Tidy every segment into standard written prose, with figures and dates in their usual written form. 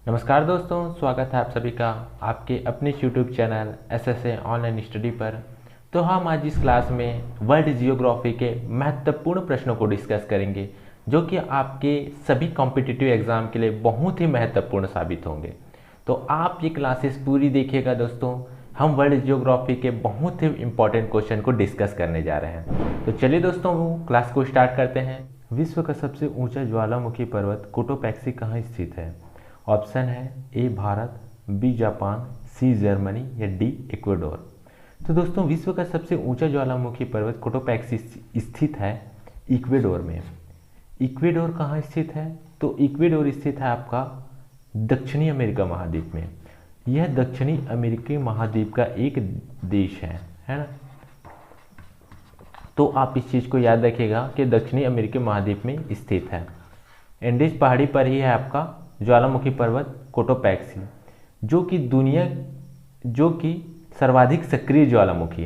नमस्कार दोस्तों, स्वागत है आप सभी का आपके अपने YouTube channel SSA online study पर। तो हम आज इस क्लास में वर्ल्ड जियोग्राफी के महत्वपूर्ण प्रश्नों को डिस्कस करेंगे, जो कि आपके सभी कॉम्पिटिटिव एग्जाम के लिए बहुत ही महत्वपूर्ण साबित होंगे। तो आप ये क्लासेस पूरी देखिएगा दोस्तों। हम वर्ल्ड जियोग्राफी के बहुत ही इंपॉर्टेंट क्वेश्चन को डिस्कस करने जा रहे हैं। तो चलिए दोस्तों, क्लास को स्टार्ट करते हैं। विश्व का सबसे ऊंचा ज्वालामुखी पर्वत कोटोपैक्सी कहाँ स्थित है? ऑप्शन है A Bharat, B Japan, C Germany या डी इक्वाडोर। तो दोस्तों, विश्व का सबसे ऊंचा ज्वालामुखी पर्वत कोटोपैक्सी स्थित है इक्वाडोर में। इक्वाडोर कहाँ स्थित है? तो इक्वाडोर स्थित है आपका दक्षिणी अमेरिका महाद्वीप में। यह दक्षिणी अमेरिकी महाद्वीप का एक देश है ना। तो आप इस चीज़ को याद रखिएगा कि दक्षिणी अमेरिकी महाद्वीप में स्थित है। एंडीज पहाड़ी पर ही है आपका ज्वालामुखी पर्वत कोटोपैक्सी, जो कि सर्वाधिक सक्रिय ज्वालामुखी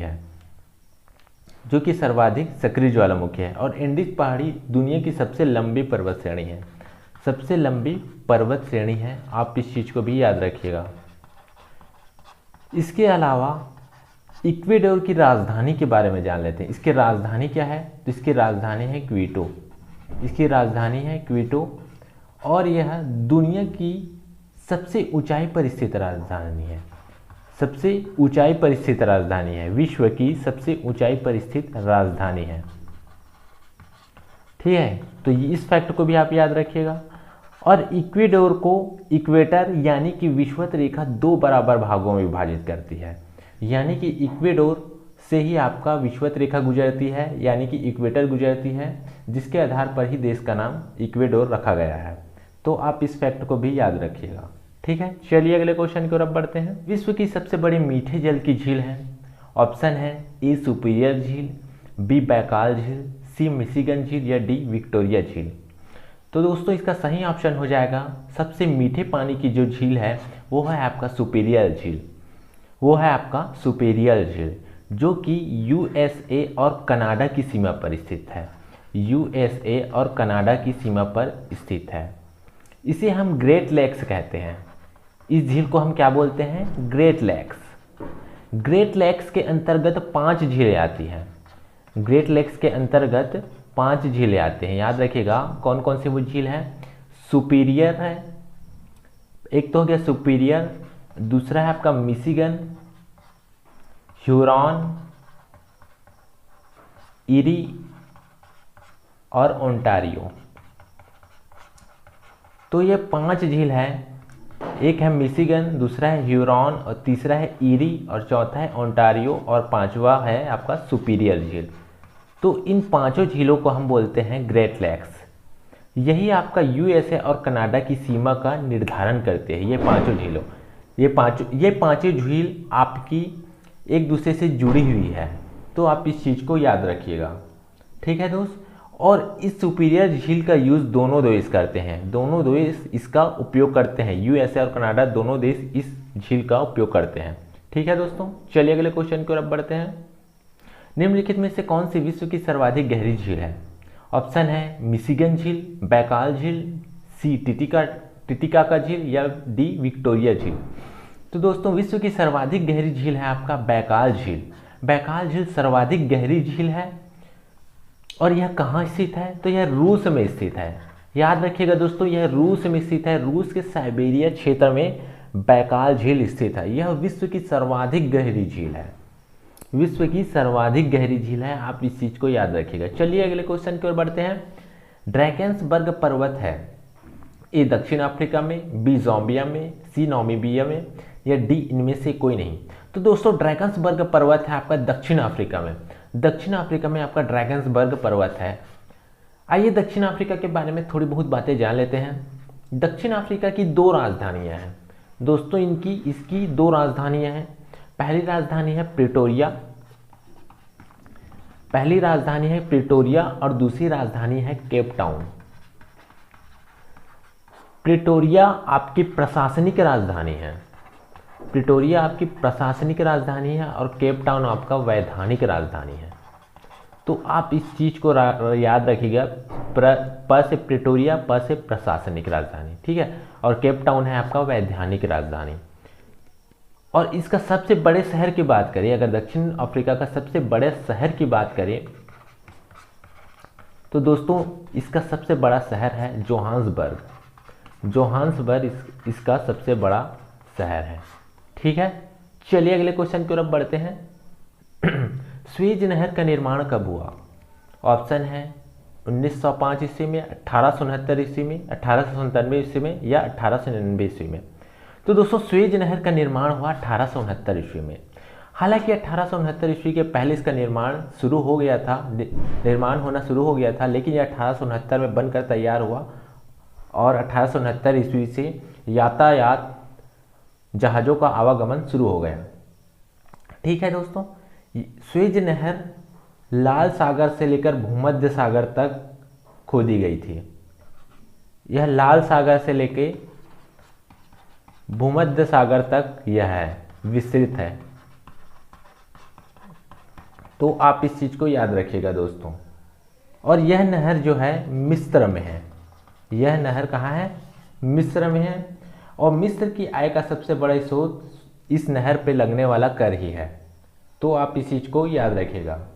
है। और एंडीज पहाड़ी दुनिया की सबसे लंबी पर्वत श्रेणी है। सबसे लंबी पर्वत श्रेणी है, आप इस चीज़ को भी याद रखिएगा। इसके अलावा इक्वाडोर की राजधानी के बारे में जान लेते हैं। इसकी राजधानी क्या है? तो इसकी राजधानी है क्विटो। और यह दुनिया की सबसे ऊंचाई पर स्थित राजधानी है। विश्व की सबसे ऊंचाई पर स्थित राजधानी है। ठीक है, तो इस फैक्ट को भी आप याद रखिएगा। और इक्वाडोर को इक्वेटर यानी कि विषुवत रेखा दो बराबर भागों में विभाजित करती है। यानी कि इक्वाडोर से ही आपका विषुवत रेखा गुजरती है, यानी कि इक्वेटर गुजरती है, जिसके आधार पर ही देश का नाम इक्वाडोर रखा गया है। तो आप इस फैक्ट को भी याद रखिएगा। ठीक है, चलिए अगले क्वेश्चन की ओर बढ़ते हैं। विश्व की सबसे बड़ी मीठे जल की झील है। ऑप्शन है ए सुपीरियर झील, बी बैकाल झील, सी मिशिगन झील या डी विक्टोरिया झील। तो दोस्तों, इसका सही ऑप्शन हो जाएगा सबसे मीठे पानी की जो झील है वो है आपका सुपीरियर झील, जो कि यूएसए और कनाडा की सीमा पर स्थित है। इसे हम ग्रेट लेक्स कहते हैं। इस झील को हम क्या बोलते हैं? ग्रेट लेक्स के अंतर्गत 5 झीलें आती हैं। याद रखिएगा कौन कौन सी वो झील है। सुपीरियर है, एक तो हो गया सुपीरियर, दूसरा है आपका मिशिगन, ह्यूरॉन, इरी और ओंटारियो। तो ये 5 झील हैं। एक है मिशिगन, दूसरा है ह्यूरॉन और तीसरा है इरी और चौथा है ओंटारियो और पांचवा है आपका सुपीरियर झील। तो इन 5 झीलों को हम बोलते हैं ग्रेट लेक्स। यही आपका यूएसए और कनाडा की सीमा का निर्धारण करते हैं। ये पांचों झील आपकी एक दूसरे से जुड़ी हुई है। तो आप इस चीज़ को याद रखिएगा। ठीक है दोस्त। और इस सुपीरियर झील का यूज़ दोनों देश करते हैं। दोनों देश इसका उपयोग करते हैं। यूएसए और कनाडा दोनों देश इस झील का उपयोग करते हैं। ठीक है दोस्तों, चलिए अगले क्वेश्चन की ओर बढ़ते हैं। निम्नलिखित में से कौन सी विश्व की सर्वाधिक गहरी झील है? ऑप्शन है मिशिगन झील, बैकाल झील, सी टिटिकाका झील या डी विक्टोरिया झील। तो दोस्तों, विश्व की सर्वाधिक गहरी झील है आपका बैकाल झील। बैकाल झील सर्वाधिक गहरी झील है। और यह कहाँ स्थित है? तो यह रूस में स्थित है। याद रखिएगा दोस्तों, यह रूस में स्थित है। रूस के साइबेरिया क्षेत्र में बैकाल झील स्थित है। यह विश्व की सर्वाधिक गहरी झील है। आप इस चीज को याद रखिएगा। चलिए अगले क्वेश्चन की ओर बढ़ते हैं। ड्रैकेंसबर्ग पर्वत है ए दक्षिण अफ्रीका में, बी ज़ाम्बिया में, सी नामीबिया में या डी इनमें से कोई नहीं। तो दोस्तों, ड्रैकेंसबर्ग पर्वत है आपका दक्षिण अफ्रीका में आपका ड्रैकेंसबर्ग पर्वत है। आइए दक्षिण अफ्रीका के बारे में थोड़ी बहुत बातें जान लेते हैं। दक्षिण अफ्रीका की 2 राजधानियां हैं दोस्तों। इसकी 2 राजधानियां हैं। पहली राजधानी है प्रिटोरिया और दूसरी राजधानी है केप टाउन। प्रिटोरिया आपकी प्रशासनिक राजधानी है और केप टाउन आपका वैधानिक राजधानी है। तो आप इस चीज को याद रखिएगा। प से प्रिटोरिया, प से प्रशासनिक राजधानी, ठीक है। और केप टाउन है आपका वैधानिक राजधानी। और इसका सबसे बड़े शहर की बात करें, अगर दक्षिण अफ्रीका का सबसे बड़े शहर की बात करें तो दोस्तों इसका सबसे बड़ा शहर है जोहान्सबर्ग। जोहान्सबर्ग इसका सबसे बड़ा शहर है। ठीक है, चलिए अगले क्वेश्चन की तरफ बढ़ते हैं। स्वेज नहर का निर्माण कब हुआ? ऑप्शन है 1905 ईस्वी में, 1869 ईस्वी में, 1897 ईस्वी में या 1899 ईस्वी में। तो दोस्तों स्वेज नहर का निर्माण हुआ 1869 ईस्वी में। हालांकि 1869 ईस्वी के पहले इसका निर्माण होना शुरू हो गया था, लेकिन यह 1869 में बनकर तैयार हुआ और 1869 ईस्वी से यातायात जहाज़ों का आवागमन शुरू हो गया। ठीक है दोस्तों, स्वेज नहर लाल सागर से लेकर भूमध्य सागर तक खोदी गई थी। यह लाल सागर से लेकर भूमध्य सागर तक यह है विस्तृत है। तो आप इस चीज़ को याद रखिएगा दोस्तों। और यह नहर जो है मिस्र में है। यह नहर कहाँ है? मिस्र में है। और मिस्र की आय का सबसे बड़ा स्रोत इस नहर पे लगने वाला कर ही है। तो आप इस चीज़ को याद रखिएगा।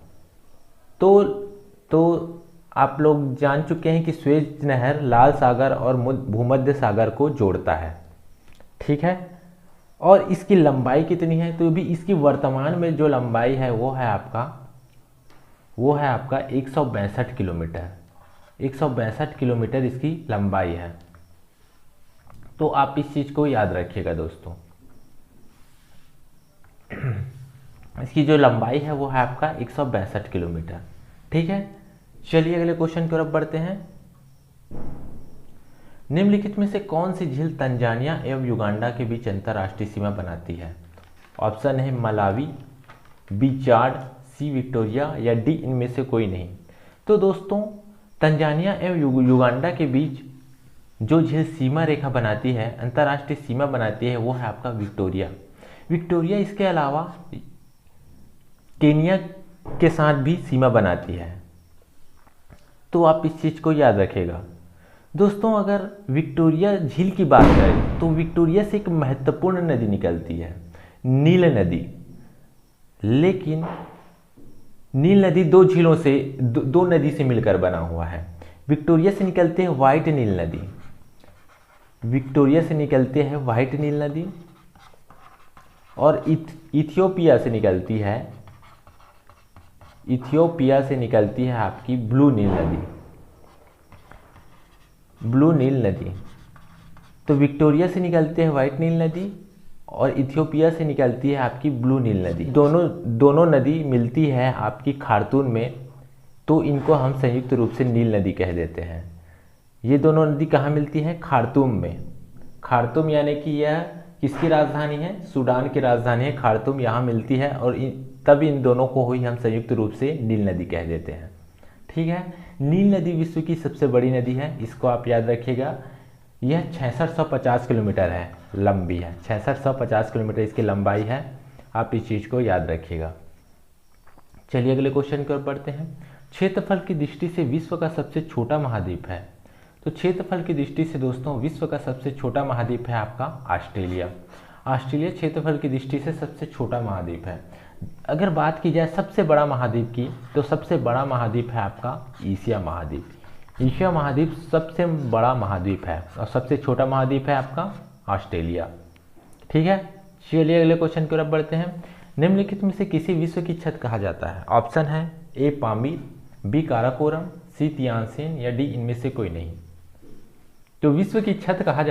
तो आप लोग जान चुके हैं कि स्वेज नहर लाल सागर और भूमध्य सागर को जोड़ता है। ठीक है, और इसकी लंबाई कितनी है? तो भी इसकी वर्तमान में जो लंबाई है वो है आपका 162 किलोमीटर। 162 किलोमीटर इसकी लंबाई है। तो आप इस चीज़ को याद रखिएगा दोस्तों। इसकी जो लंबाई है वो है आपका 162 किलोमीटर। ठीक है, चलिए अगले क्वेश्चन की तरफ बढ़ते हैं। निम्नलिखित में से कौन सी झील तंजानिया एवं युगांडा के बीच अंतर्राष्ट्रीय सीमा बनाती है? ऑप्शन है मलावी, बी चाड, सी विक्टोरिया या डी इनमें से कोई नहीं। तो दोस्तों तंजानिया एवं युगांडा के बीच जो झील सीमा रेखा बनाती है, अंतर्राष्ट्रीय सीमा बनाती है, वो है आपका विक्टोरिया। विक्टोरिया इसके अलावा केनिया के साथ भी सीमा बनाती है। तो आप इस चीज़ को याद रखिएगा दोस्तों। अगर विक्टोरिया झील की बात करें तो विक्टोरिया से एक महत्वपूर्ण नदी निकलती है, नील नदी। लेकिन नील नदी दो झीलों से दो नदी से मिलकर बना हुआ है। विक्टोरिया से निकलते हैं व्हाइट नील नदी, विक्टोरिया से निकलते हैं व्हाइट नील नदी, और इथियोपिया से निकलती है आपकी ब्लू नील नदी। तो विक्टोरिया से निकलते हैं व्हाइट नील नदी और इथियोपिया से निकलती है आपकी ब्लू नील नदी। दोनों नदी मिलती है आपकी खार्तूम में, तो इनको हम संयुक्त रूप से नील नदी कह देते हैं। ये दोनों नदी कहाँ मिलती हैं? खार्तूम में। खार्तूम यानी कि यह किसकी राजधानी है? सूडान की राजधानी है खार्तूम, यहाँ मिलती है। और तब इन दोनों को ही हम संयुक्त रूप से नील नदी कह देते हैं। ठीक है, नील नदी विश्व की सबसे बड़ी नदी है, इसको आप याद रखिएगा। यह 6650 किलोमीटर है, लंबी है। 6650 किलोमीटर इसकी लंबाई है, आप इस चीज़ को याद रखिएगा। चलिए अगले क्वेश्चन की ओर बढ़ते हैं। क्षेत्रफल की दृष्टि से विश्व का सबसे छोटा महाद्वीप है? तो क्षेत्रफल की दृष्टि से दोस्तों विश्व का सबसे छोटा महाद्वीप है आपका ऑस्ट्रेलिया। ऑस्ट्रेलिया क्षेत्रफल की दृष्टि से सबसे छोटा महाद्वीप है। अगर बात की जाए सबसे बड़ा महाद्वीप की, तो सबसे बड़ा महाद्वीप है आपका एशिया महाद्वीप। एशिया महाद्वीप सबसे बड़ा महाद्वीप है और सबसे छोटा महाद्वीप है आपका ऑस्ट्रेलिया। ठीक है, चलिए अगले क्वेश्चन की तरफ बढ़ते हैं। निम्नलिखित में से किसी विश्व की छत कहा जाता है? ऑप्शन है ए पामीर, बी काराकोरम, सी तियानसिन या डी इनमें से कोई नहीं। तो विश्व की छत कहा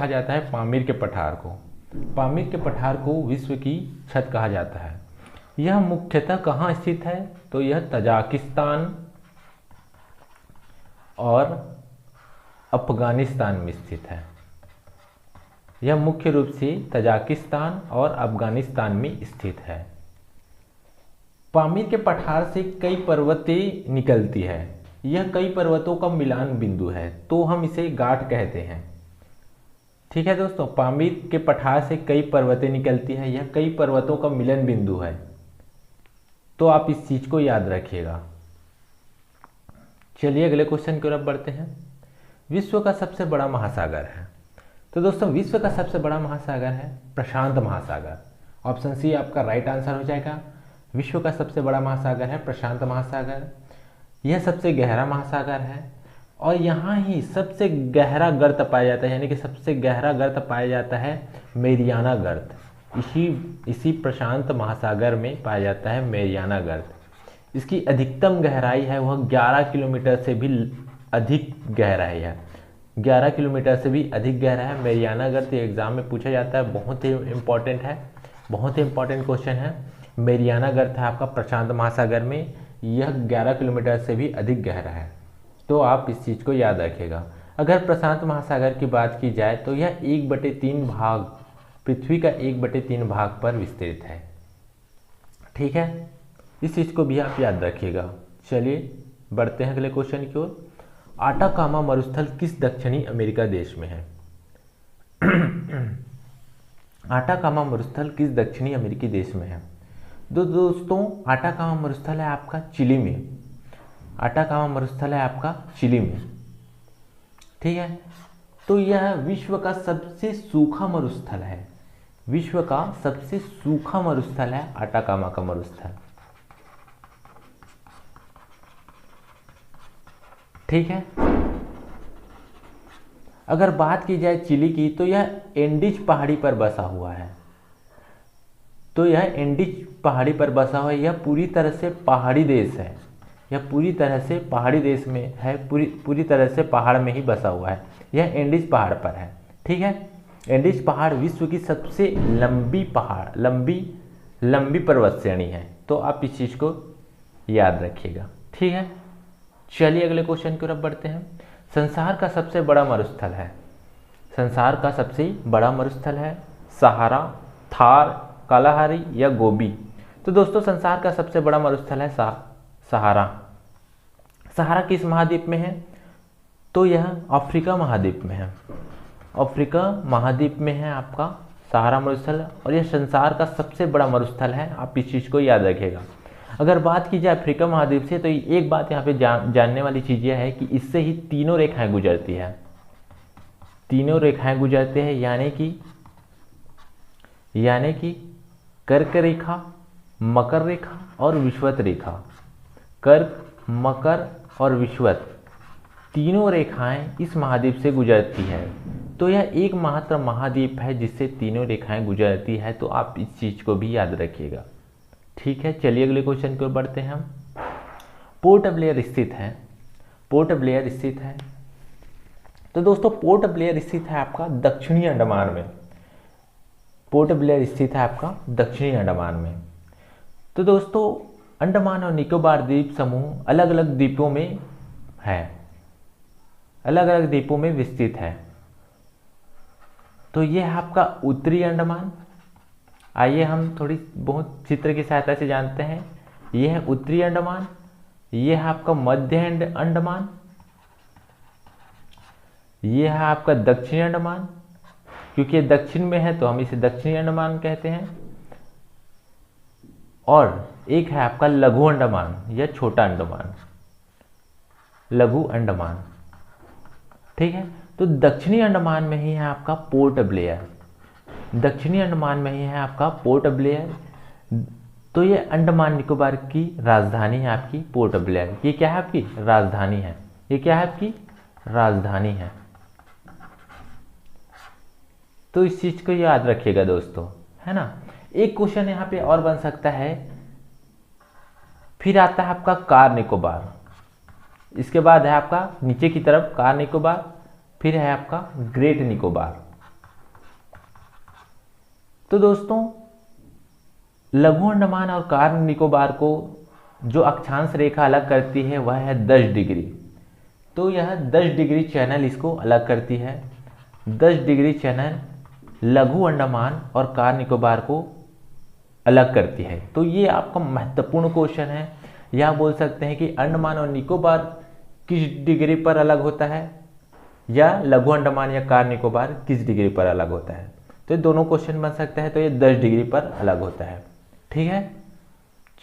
जाता है पामीर के पठार को। पामीर के पठार को विश्व की छत कहा जाता है। यह मुख्यतः कहाँ स्थित है? तो यह तजाकिस्तान और अफगानिस्तान में स्थित है। यह मुख्य रूप से तजाकिस्तान और अफगानिस्तान में स्थित है। पामीर के पठार से कई पर्वतें निकलती है। यह कई पर्वतों का मिलान बिंदु है, तो हम इसे गाँठ कहते हैं। ठीक है दोस्तों, पामीर के पठार से कई पर्वतें निकलती है, यह कई पर्वतों का मिलन बिंदु है। तो आप इस चीज को याद रखिएगा। चलिए अगले क्वेश्चन की ओर बढ़ते हैं। विश्व का सबसे बड़ा महासागर है? तो दोस्तों विश्व का सबसे बड़ा महासागर है प्रशांत महासागर। ऑप्शन सी आपका राइट आंसर हो जाएगा। विश्व का सबसे बड़ा महासागर है प्रशांत महासागर। यह सबसे गहरा महासागर है और यहाँ ही सबसे गहरा गर्त पाया जाता है, यानी कि सबसे गहरा गर्त पाया जाता है मेरियाना गर्त। इसी प्रशांत महासागर में पाया जाता है मेरियाना गर्त। इसकी अधिकतम गहराई है वह 11 किलोमीटर से भी अधिक गहराई है। 11 किलोमीटर से भी अधिक गहरा है मेरियाना गर्त। ये एग्जाम में पूछा जाता है, बहुत ही इम्पोर्टेंट है, बहुत ही इम्पोर्टेंट क्वेश्चन है। मेरियाना गर्त है आपका प्रशांत महासागर में, यह 11 किलोमीटर से भी अधिक गहरा है। तो आप इस चीज़ को याद रखिएगा। अगर प्रशांत महासागर की बात की जाए तो यह 1/3 भाग, पृथ्वी का 1/3 भाग पर विस्तृत है। ठीक है, इस चीज़ को भी आप याद रखिएगा। चलिए बढ़ते हैं अगले क्वेश्चन की ओर। आटाकामा मरुस्थल किस दक्षिणी अमेरिका देश में है? आटाकामा मरुस्थल किस दक्षिणी अमेरिकी देश में है? दोस्तों आटाकामा मरुस्थल है आपका चिली में। आटाकामा मरुस्थल है आपका चिली में। ठीक है, तो यह विश्व का सबसे सूखा मरुस्थल है। विश्व का सबसे सूखा मरुस्थल है आटाकामा का मरुस्थल। ठीक है, अगर बात की जाए चिली की तो यह एंडीज पहाड़ी पर बसा हुआ है। तो यह एंडीज पहाड़ी पर बसा हुआ है। यह पूरी तरह से पहाड़ी देश है। यह पूरी तरह से पहाड़ी देश में है, पूरी तरह से पहाड़ में ही बसा हुआ है। यह एंडीज पहाड़ पर है। ठीक है, एंडीज पहाड़ विश्व की सबसे लंबी पर्वत श्रेणी है। तो आप इस चीज़ को याद रखिएगा। ठीक है, चलिए अगले क्वेश्चन की तरफ बढ़ते हैं। संसार का सबसे बड़ा मरुस्थल है? संसार का सबसे बड़ा मरुस्थल है सहारा, थार, कालाहारी या गोबी? तो दोस्तों संसार का सबसे बड़ा मरुस्थल है सहारा। सहारा किस महाद्वीप में है? तो यह अफ्रीका महाद्वीप में है। अफ्रीका महाद्वीप में है आपका सहारा मरुस्थल, और यह संसार का सबसे बड़ा मरुस्थल है। आप इस चीज़ को याद रखिएगा। अगर बात की जाए अफ्रीका महाद्वीप से तो एक बात यहाँ पे जानने वाली चीज़ यह है कि इससे ही तीनों रेखाएं गुजरती है। तीनों रेखाएं गुजरती है, यानी कि कर्क रेखा, मकर रेखा और विषुवत रेखा। कर्क, मकर और विषुवत तीनों रेखाएं इस महाद्वीप से गुजरती है। तो यह एकमात्र महाद्वीप है जिससे तीनों रेखाएं गुजरती है। तो आप इस चीज़ को भी याद रखिएगा। ठीक है, चलिए अगले क्वेश्चन की ओर बढ़ते हैं हम। पोर्ट ब्लेयर स्थित है? पोर्ट ब्लेयर स्थित है, तो दोस्तों पोर्ट ब्लेयर स्थित है आपका दक्षिणी अंडमान में। पोर्ट ब्लेयर स्थित है आपका दक्षिणी अंडमान में। तो दोस्तों अंडमान और निकोबार द्वीप समूह अलग अलग द्वीपों में है, अलग अलग द्वीपों में विस्तृत है। तो यह है आपका उत्तरी अंडमान। आइए हम थोड़ी बहुत चित्र की सहायता से जानते हैं। यह है उत्तरी अंडमान, यह है आपका मध्य अंडमान, यह है आपका दक्षिणी अंडमान। क्योंकि ये दक्षिण में है तो हम इसे दक्षिणी अंडमान कहते हैं। और एक है आपका लघु अंडमान या छोटा अंडमान, लघु अंडमान। ठीक है, तो दक्षिणी अंडमान में ही है आपका पोर्ट ब्लेयर। दक्षिणी अंडमान में ही है आपका पोर्ट ब्लेयर। तो ये अंडमान निकोबार की राजधानी है आपकी पोर्ट ब्लेयर। ये क्या है आपकी राजधानी है। ये क्या है आपकी राजधानी है। तो इस चीज को याद रखिएगा दोस्तों, है ना। एक क्वेश्चन यहाँ पे और बन सकता है। फिर आता है आपका कार निकोबार, इसके बाद है आपका नीचे की तरफ कार निकोबार, फिर है आपका ग्रेट निकोबार। तो दोस्तों लघु अंडमान और कार निकोबार को जो अक्षांश रेखा अलग करती है वह है 10 डिग्री। तो यह 10 डिग्री चैनल इसको अलग करती है। 10 डिग्री चैनल लघु अंडमान और कार निकोबार को अलग करती है। तो ये आपका महत्वपूर्ण क्वेश्चन है। या बोल सकते हैं कि अंडमान और निकोबार किस डिग्री पर अलग होता है, या लघु अंडमान या कार निकोबार किस डिग्री पर अलग होता है। तो ये दोनों क्वेश्चन बन सकता है। तो ये 10 डिग्री पर अलग होता है। ठीक है,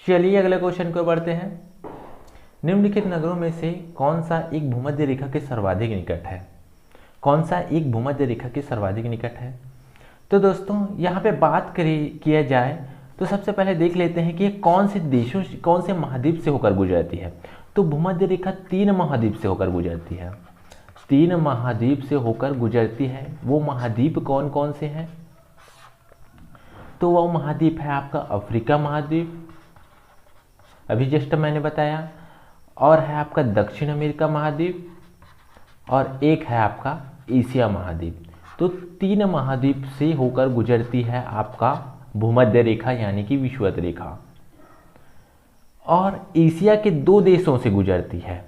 चलिए अगले क्वेश्चन को बढ़ते हैं। निम्नलिखित नगरों में से कौन सा एक भूमध्य रेखा के सर्वाधिक निकट है? कौन सा एक भूमध्य रेखा के सर्वाधिक निकट है? तो दोस्तों यहाँ पे बात किया जाए तो सबसे पहले देख लेते हैं कि ये कौन से देशों कौन से महाद्वीप से होकर गुजरती है। तो भूमध्य रेखा 3 महाद्वीप से होकर गुजरती है, 3 महाद्वीप से होकर गुजरती है। वो महाद्वीप कौन कौन से हैं? तो वो महाद्वीप है आपका अफ्रीका महाद्वीप, अभी जस्ट मैंने बताया, और है आपका दक्षिण अमेरिका महाद्वीप, और एक है आपका एशिया महाद्वीप। तो 3 महाद्वीप से होकर गुजरती है आपका भूमध्य रेखा यानी कि विषुवत रेखा। और एशिया के 2 देशों से गुजरती है,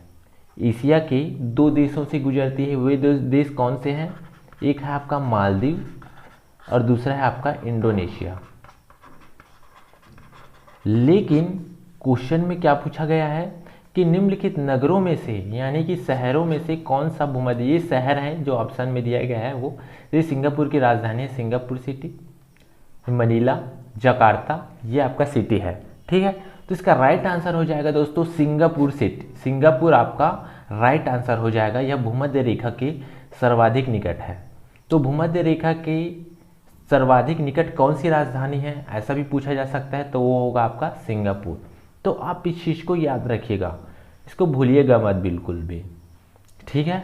एशिया के 2 देशों से गुजरती है। वे 2 देश कौन से हैं? एक है आपका मालदीव और दूसरा है आपका इंडोनेशिया। लेकिन क्वेश्चन में क्या पूछा गया है कि निम्नलिखित नगरों में से यानी कि शहरों में से कौन सा भूमध्य, ये शहर हैं जो ऑप्शन में दिया गया है वो, ये सिंगापुर की राजधानी है सिंगापुर सिटी, मनीला, जकार्ता, ये आपका सिटी है। ठीक है, तो इसका राइट आंसर हो जाएगा दोस्तों सिंगापुर सिटी। सिंगापुर आपका राइट आंसर हो जाएगा। यह भूमध्य रेखा के सर्वाधिक निकट है। तो भूमध्य रेखा के सर्वाधिक निकट कौन सी राजधानी है ऐसा भी पूछा जा सकता है, तो वो होगा आपका सिंगापुर। तो आप इस चीज़ को याद रखिएगा, इसको भूलिएगा मत बिल्कुल भी। ठीक है,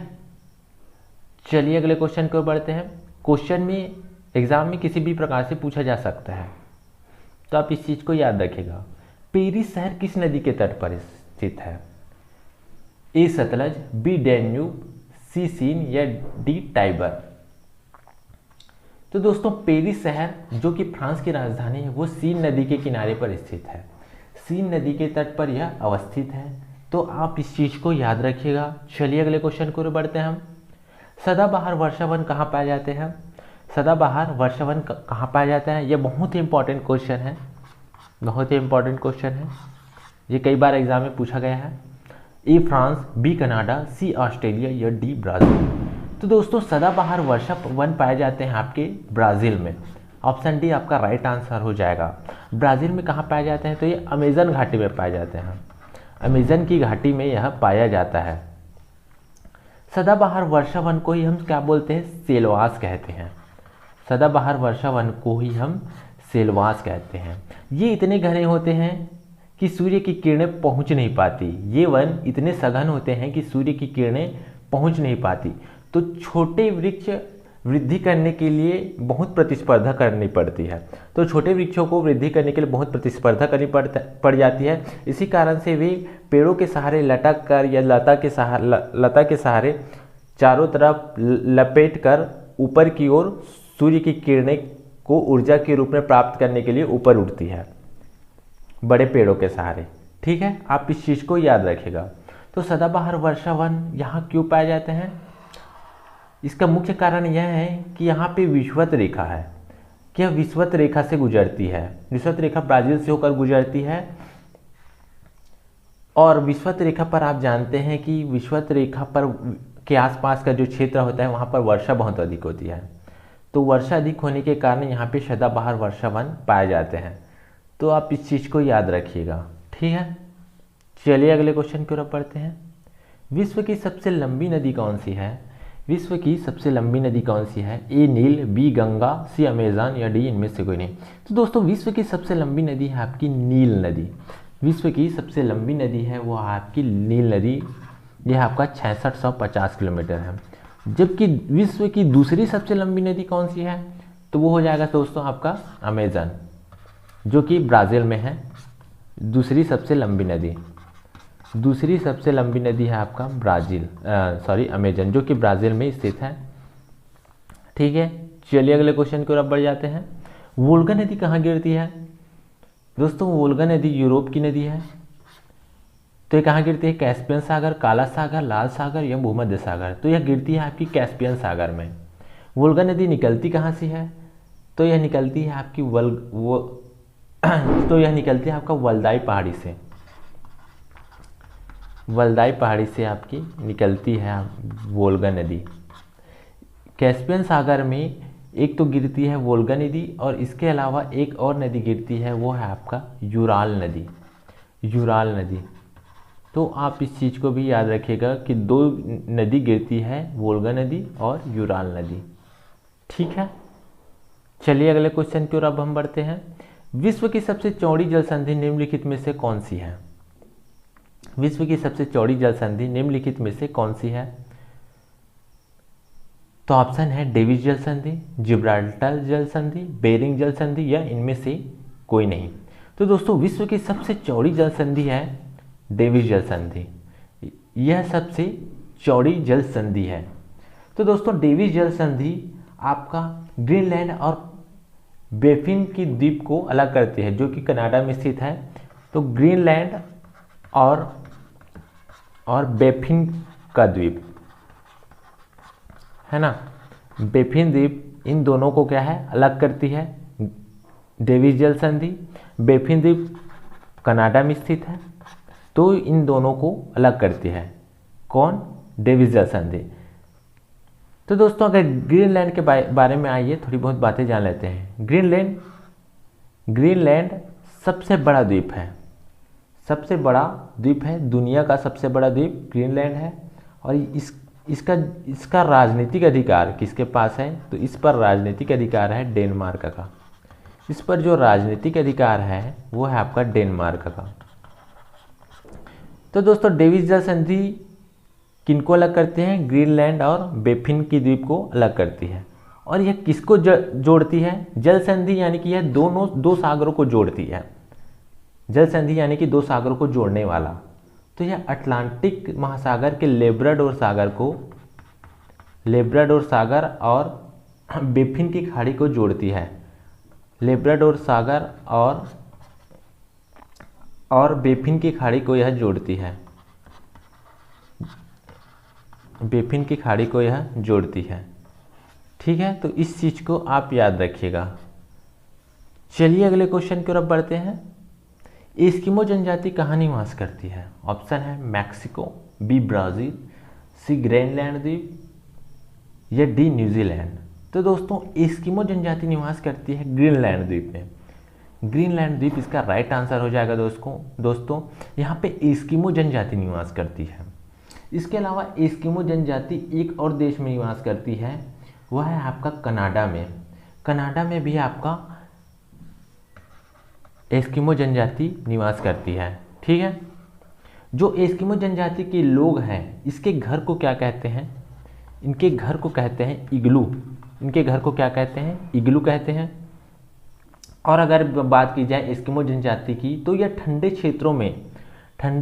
चलिए अगले क्वेश्चन को बढ़ते हैं। क्वेश्चन में एग्जाम में किसी भी प्रकार से पूछा जा सकता है, तो आप इस चीज़ को याद रखिएगा। पेरिस शहर किस नदी के तट पर स्थित है? ए सतलज, बी डैन्यूब, सी सीन या डी टाइबर। तो दोस्तों पेरिस शहर जो कि फ्रांस की राजधानी है वो सीन नदी के किनारे पर स्थित है, सीन नदी के तट पर यह अवस्थित है। तो आप इस चीज़ को याद रखिएगा। चलिए अगले क्वेश्चन को बढ़ते हैं हम। सदाबहार वर्षावन कहाँ पाए जाते हैं? सदाबहार वर्षावन कहाँ पाया जाता है? यह बहुत ही इंपॉर्टेंट क्वेश्चन है, बहुत ही इंपॉर्टेंट क्वेश्चन है। ये कई बार एग्जाम में पूछा गया है। A France, B Canada, C Australia या डी ब्राज़ील। तो दोस्तों सदाबहार वर्षावन पाए जाते हैं आपके ब्राज़ील में। ऑप्शन डी आपका राइट आंसर हो जाएगा। ब्राज़ील में कहाँ पाए जाते हैं? तो ये अमेज़न घाटी में पाए जाते हैं, अमेज़न की घाटी में यह पाया जाता है। सदाबहार वर्षावन को ही हम क्या बोलते हैं? सेलवास कहते हैं। सदाबहार वर्षावन को ही हम सेलवास कहते हैं। ये इतने घने होते हैं कि सूर्य की किरणें पहुंच नहीं पाती। ये वन इतने सघन होते हैं कि सूर्य की किरणें पहुंच नहीं पाती। तो छोटे वृक्ष वृद्धि करने के लिए बहुत प्रतिस्पर्धा करनी पड़ती है। तो छोटे वृक्षों को वृद्धि करने के लिए बहुत प्रतिस्पर्धा करनी पड़ जाती है। इसी कारण से वे पेड़ों के सहारे लटक कर या लता के सहारे चारों तरफ लपेट कर ऊपर की ओर सूर्य की किरणें को ऊर्जा के रूप में प्राप्त करने के लिए ऊपर उठती है बड़े पेड़ों के सहारे। ठीक है, आप इस चीज़ को याद रखिएगा। तो सदाबहार वर्षावन यहाँ क्यों पाए जाते हैं? इसका मुख्य कारण यह है कि यहाँ पे विषुवत रेखा है, कि यह विषुवत रेखा से गुजरती है। विषुवत रेखा ब्राज़ील से होकर गुजरती है और विषुवत रेखा पर आप जानते हैं कि विषुवत रेखा पर के आसपास का जो क्षेत्र होता है वहाँ पर वर्षा बहुत अधिक होती है। तो वर्षा अधिक होने के कारण यहाँ पे सदाबहार वर्षावन पाए जाते हैं। तो आप इस चीज़ को याद रखिएगा। ठीक है, चलिए अगले क्वेश्चन की ओर पढ़ते हैं। विश्व की सबसे लंबी नदी कौन सी है? विश्व की सबसे लंबी नदी कौन सी है? ए नील, बी गंगा, सी अमेज़न या डी इनमें से कोई नहीं। तो दोस्तों विश्व की सबसे लंबी नदी है आपकी नील नदी। विश्व की सबसे लंबी नदी है वो आपकी नील नदी। यह आपका 6650 किलोमीटर है। जबकि विश्व की दूसरी सबसे लंबी नदी कौन सी है? तो वो हो जाएगा दोस्तों आपका अमेज़न, जो कि ब्राज़ील में है। दूसरी सबसे लंबी नदी, दूसरी सबसे लंबी नदी है आपका अमेज़न, जो कि ब्राज़ील में स्थित है। ठीक है, चलिए अगले क्वेश्चन की ओर बढ़ जाते हैं। वोल्गा नदी कहाँ गिरती है? दोस्तों वोल्गा नदी यूरोप की नदी है। तो ये कहाँ गिरती है? कैस्पियन सागर, काला सागर, लाल सागर या भूमध्य सागर। तो यह गिरती है आपकी कैस्पियन सागर में। वोल्गा नदी निकलती कहाँ से है? तो यह निकलती है आपकी तो यह निकलती है आपका वल्दाई पहाड़ी से। वल्दाई पहाड़ी से आपकी निकलती है वोल्गा नदी। कैस्पियन सागर में एक तो गिरती है वोल्गा नदी और इसके अलावा एक और नदी गिरती है, वो है आपका यूराल नदी। यूराल नदी। तो आप इस चीज़ को भी याद रखिएगा कि दो नदी गिरती है, वोल्गा नदी और यूराल नदी। ठीक है, चलिए अगले क्वेश्चन की ओर अब हम बढ़ते हैं। विश्व की सबसे चौड़ी जल संधि निम्नलिखित में से कौन सी है? विश्व की सबसे चौड़ी जल संधि निम्नलिखित में से कौन सी है? तो ऑप्शन है डेविस जल संधि, जिब्राल्टर जल संधि, बेरिंग जल संधि या इनमें से कोई नहीं। तो दोस्तों विश्व की सबसे चौड़ी जल संधि है डेविस जल संधि, यह सबसे चौड़ी जल संधि है। तो दोस्तों डेविस जल संधि आपका ग्रीनलैंड और बेफिन की द्वीप को अलग करती है, जो कि कनाडा में स्थित है। तो ग्रीनलैंड और बेफिन का द्वीप है ना, बेफिन द्वीप इन दोनों को क्या है, अलग करती है डेविस जल संधि। बेफिन द्वीप कनाडा में स्थित है, तो इन दोनों को अलग करती है कौन? डेविस जल संधि। तो दोस्तों अगर ग्रीनलैंड के बारे में आइए थोड़ी बहुत बातें जान लेते हैं। ग्रीनलैंड सबसे बड़ा द्वीप है, सबसे बड़ा द्वीप है, दुनिया का सबसे बड़ा द्वीप ग्रीनलैंड है। और इसका राजनीतिक अधिकार किसके पास है? तो इस पर राजनीतिक अधिकार है डेनमार्क का। इस पर जो राजनीतिक अधिकार है वो है आपका डेनमार्क का। तो दोस्तों डेविस जल संधि किनको अलग करते हैं? ग्रीनलैंड और बेफिन की द्वीप को अलग करती है। और यह किसको जोड़ती है? जल संधि यानी कि यह दो सागरों को जोड़ती है। जल संधि यानी कि दो सागरों को जोड़ने वाला। तो यह अटलांटिक महासागर के लेब्राडोर सागर और बेफिन की खाड़ी को जोड़ती है। लेब्राडोर सागर और बेफिन की खाड़ी को यह जोड़ती है। बेफिन की खाड़ी को यह जोड़ती है। ठीक है, तो इस चीज को आप याद रखिएगा। चलिए अगले क्वेश्चन की ओर बढ़ते हैं। एस्किमो जनजाति कहाँ निवास करती है? ऑप्शन है मैक्सिको, बी ब्राजील, सी ग्रीनलैंड द्वीप या डी न्यूजीलैंड। तो दोस्तों एस्किमो जनजाति निवास करती है ग्रीनलैंड द्वीप में। ग्रीनलैंड द्वीप इसका राइट आंसर हो जाएगा दोस्तों यहाँ पे एस्किमो जनजाति निवास करती है। इसके अलावा एस्किमो जनजाति एक और देश में निवास करती है, वह है आपका कनाडा में। कनाडा में भी आपका एस्किमो जनजाति निवास करती है। ठीक है, जो एस्किमो जनजाति के लोग हैं इसके घर को क्या कहते हैं? इनके घर को कहते हैं इग्लू। इनके घर को क्या कहते हैं? इग्लू कहते हैं। और अगर बात की जाए एस्किमो जनजाति की, तो यह ठंडे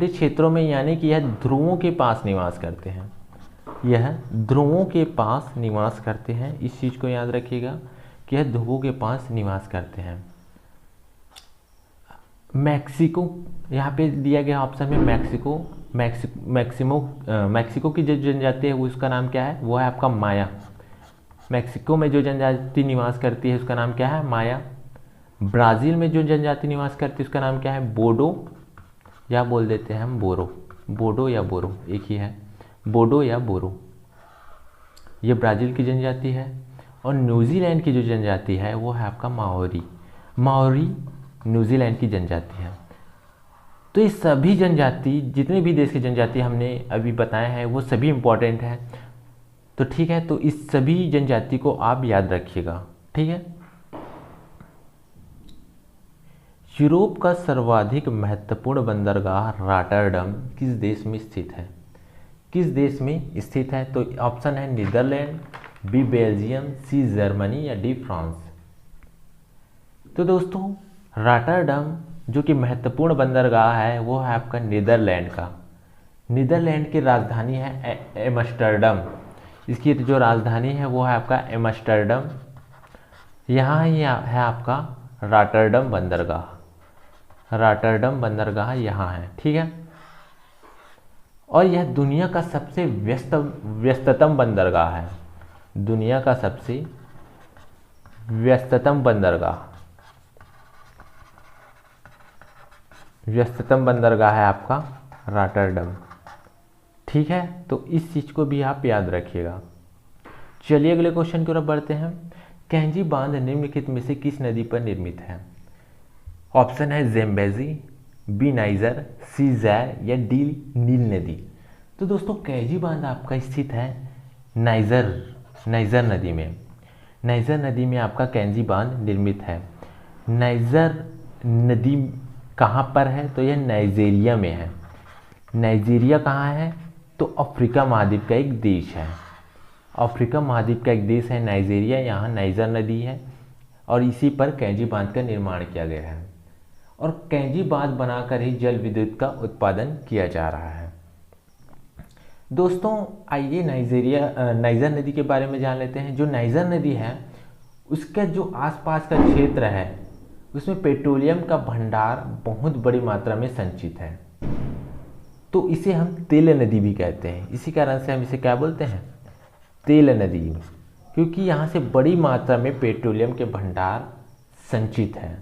क्षेत्रों में यानी कि यह ध्रुवों के पास निवास करते हैं। यह ध्रुवों के पास निवास करते हैं। इस चीज़ को याद रखिएगा कि यह ध्रुवों के पास निवास करते हैं। मैक्सिको यहाँ पे दिया गया ऑप्शन में मैक्सिको की जो जनजाति है उसका नाम क्या है? वो है आपका माया। मैक्सिको में जो जनजाति निवास करती है उसका नाम क्या है? माया। ब्राज़ील में जो जनजाति निवास करती है उसका नाम क्या है? बोडो, या बोल देते हैं हम बोरो। बोडो या बोरो एक ही है, बोडो या बोरो। ये ब्राज़ील की जनजाति है। और न्यूजीलैंड की जो जनजाति है वो है आपका माओरी। माओरी न्यूजीलैंड की जनजाति है। तो ये सभी जनजाति, जितने भी देश की जनजाति हमने अभी बताए हैं वो सभी इम्पोर्टेंट हैं। तो ठीक है, तो इस सभी जनजाति को आप याद रखिएगा। ठीक है, यूरोप का सर्वाधिक महत्वपूर्ण बंदरगाह रॉटरडम किस देश में स्थित है? किस देश में स्थित है? तो ऑप्शन है Netherland, B Belgium, C Germany या डी फ्रांस। तो दोस्तों रॉटरडम जो कि महत्वपूर्ण बंदरगाह है वो है आपका नीदरलैंड का। नीदरलैंड की राजधानी है एम्स्टर्डम। इसकी जो राजधानी है वो है आपका एम्स्टर्डम। यहाँ ही है आपका रॉटरडम बंदरगाह। रॉटरडम बंदरगाह यहाँ है। ठीक है, और यह दुनिया का सबसे व्यस्ततम बंदरगाह है। दुनिया का सबसे व्यस्ततम बंदरगाह है आपका रॉटरडम। ठीक है, तो इस चीज़ को भी आप याद रखिएगा। चलिए अगले क्वेश्चन की ओर बढ़ते हैं। कैंजी बांध निम्नलिखित में से किस नदी पर निर्मित है? ऑप्शन है जेम्बेजी, बी नाइजर, सी ज़ैर या डी नील नदी। तो दोस्तों कैजी बांध आपका स्थित है नाइजर नदी में। नाइजर नदी में आपका कैंजी बांध निर्मित है। नाइजर नदी कहाँ पर है? तो यह नाइजीरिया में है। नाइजीरिया कहाँ है? तो अफ्रीका महाद्वीप का एक देश है। अफ्रीका महाद्वीप का एक देश है नाइजीरिया, यहाँ नाइजर नदी है और इसी पर कैंजी बांध का निर्माण किया गया है और कैंजी बांध बनाकर ही जल विद्युत का उत्पादन किया जा रहा है। दोस्तों आइए नाइजर नदी के बारे में जान लेते हैं। जो नाइजर नदी है उसका जो आसपास का क्षेत्र है उसमें पेट्रोलियम का भंडार बहुत बड़ी मात्रा में संचित है, तो इसे हम तेल नदी भी कहते हैं। इसी कारण से हम इसे क्या बोलते हैं? तेल नदी, क्योंकि यहाँ से बड़ी मात्रा में पेट्रोलियम के भंडार संचित हैं।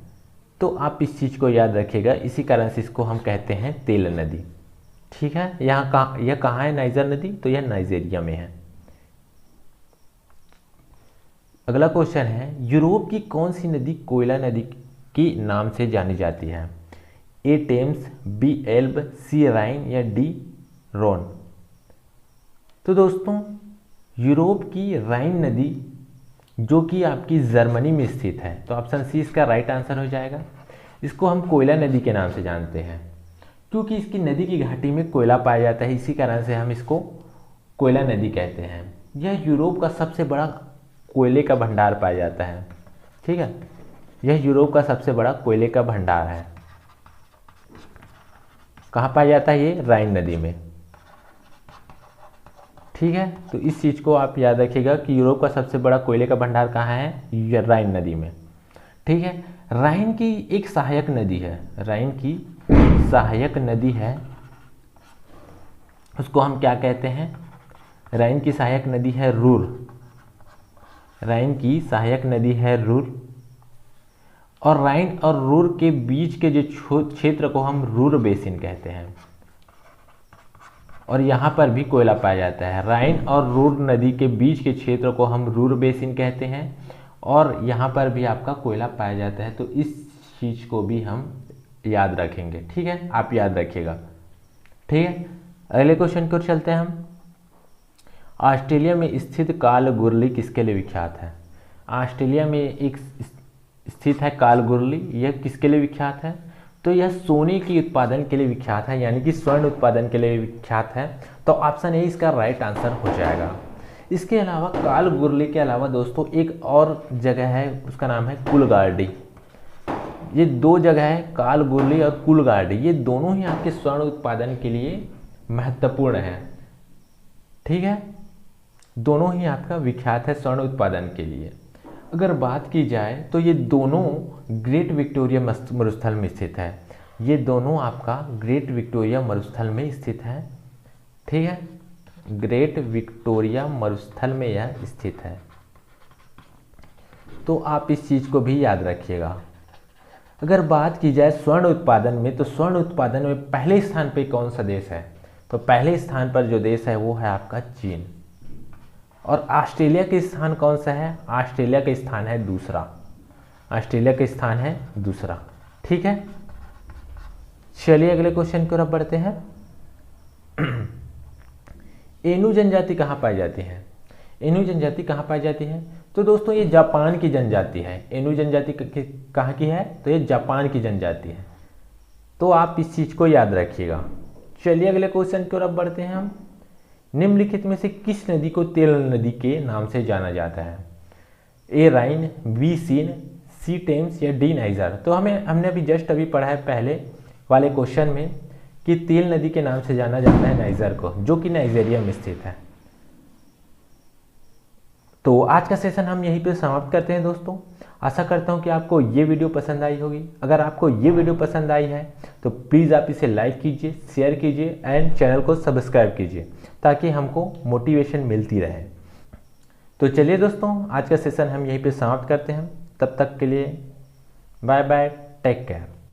तो आप इस चीज़ को याद रखिएगा, इसी कारण से इसको हम कहते हैं तेल नदी। ठीक है, यह कहाँ है नाइजर नदी? तो यह नाइजीरिया में है। अगला क्वेश्चन है, यूरोप की कौन सी नदी कोयला नदी के नाम से जानी जाती है? ए टेम्स, बी एल्ब, सी राइन या डी रोन। तो दोस्तों यूरोप की राइन नदी जो कि आपकी जर्मनी में स्थित है, तो ऑप्शन सी इसका राइट आंसर हो जाएगा। इसको हम कोयला नदी के नाम से जानते हैं क्योंकि इसकी नदी की घाटी में कोयला पाया जाता है, इसी कारण से हम इसको कोयला नदी कहते हैं। यह यूरोप का सबसे बड़ा कोयले का भंडार पाया जाता है। ठीक है, यह यूरोप का सबसे बड़ा कोयले का भंडार है। कहाँ पाया जाता है? ये राइन नदी में। ठीक है, तो इस चीज़ को आप याद रखिएगा कि यूरोप का सबसे बड़ा कोयले का भंडार कहाँ है? ये राइन नदी में। ठीक है, राइन की एक सहायक नदी है, राइन की सहायक नदी है, उसको हम क्या कहते हैं? राइन की सहायक नदी है रूर। राइन की सहायक नदी है रूर और राइन और रूर के बीच के जो क्षेत्र को हम रूर बेसिन कहते हैं और यहाँ पर भी कोयला पाया जाता है। राइन और रूर नदी के बीच के क्षेत्र को हम रूर बेसिन कहते हैं और यहाँ पर भी आपका कोयला पाया जाता है, तो इस चीज़ को भी हम याद रखेंगे। ठीक है, आप याद रखिएगा। ठीक है, अगले क्वेश्चन की ओर चलते हैं हम। ऑस्ट्रेलिया में स्थित कालगुरली किसके लिए विख्यात है? ऑस्ट्रेलिया में एक स्थित है कालगुरली, यह किसके लिए विख्यात है? तो यह सोने के उत्पादन के लिए विख्यात है, यानी कि स्वर्ण उत्पादन के लिए विख्यात है। तो ऑप्शन ए इसका राइट आंसर हो जाएगा। इसके अलावा कालगुरली के अलावा दोस्तों एक और जगह है, उसका नाम है कुलगार्डी। ये दो जगह है, कालगुरली और कुलगार्डी, ये दोनों ही आपके स्वर्ण उत्पादन के लिए महत्वपूर्ण हैं। ठीक है, दोनों ही आपका विख्यात है स्वर्ण उत्पादन के लिए। अगर बात की जाए तो ये दोनों ग्रेट विक्टोरिया मरुस्थल में स्थित है। ये दोनों आपका ग्रेट विक्टोरिया मरुस्थल में स्थित है। ठीक है, ग्रेट विक्टोरिया मरुस्थल में यह स्थित है, तो आप इस चीज़ को भी याद रखिएगा। अगर बात की जाए स्वर्ण उत्पादन में, तो स्वर्ण उत्पादन में पहले स्थान पे कौन सा देश है? तो पहले स्थान पर जो देश है वो है आपका चीन। और ऑस्ट्रेलिया का स्थान कौन सा है? ऑस्ट्रेलिया का स्थान है दूसरा। ऑस्ट्रेलिया का स्थान है दूसरा। ठीक है, चलिए अगले क्वेश्चन की ओर बढ़ते हैं। एनु जनजाति कहाँ पाई जाती है? एनु जनजाति कहाँ पाई जाती है? तो दोस्तों ये जापान की जनजाति है। एनु जनजाति कहाँ की है? तो ये जापान की जनजाति है, तो आप इस चीज़ को याद रखिएगा। चलिए अगले क्वेश्चन की ओर अब बढ़ते हैं हम। निम्नलिखित में से किस नदी को तेल नदी के नाम से जाना जाता है? ए राइन, बी सीन, सी टेम्स या डी नाइजर। तो हमने अभी जस्ट अभी पढ़ा है पहले वाले क्वेश्चन में कि तेल नदी के नाम से जाना जाता है नाइजर को, जो कि नाइजीरिया में स्थित है। तो आज का सेशन हम यहीं पे समाप्त करते हैं दोस्तों। आशा करता हूं कि आपको ये वीडियो पसंद आई होगी। अगर आपको ये वीडियो पसंद आई है तो प्लीज़ आप इसे लाइक कीजिए, शेयर कीजिए एंड चैनल को सब्सक्राइब कीजिए ताकि हमको मोटिवेशन मिलती रहे। तो चलिए दोस्तों, आज का सेशन हम यहीं पे समाप्त करते हैं। तब तक के लिए बाय बाय, टेक केयर।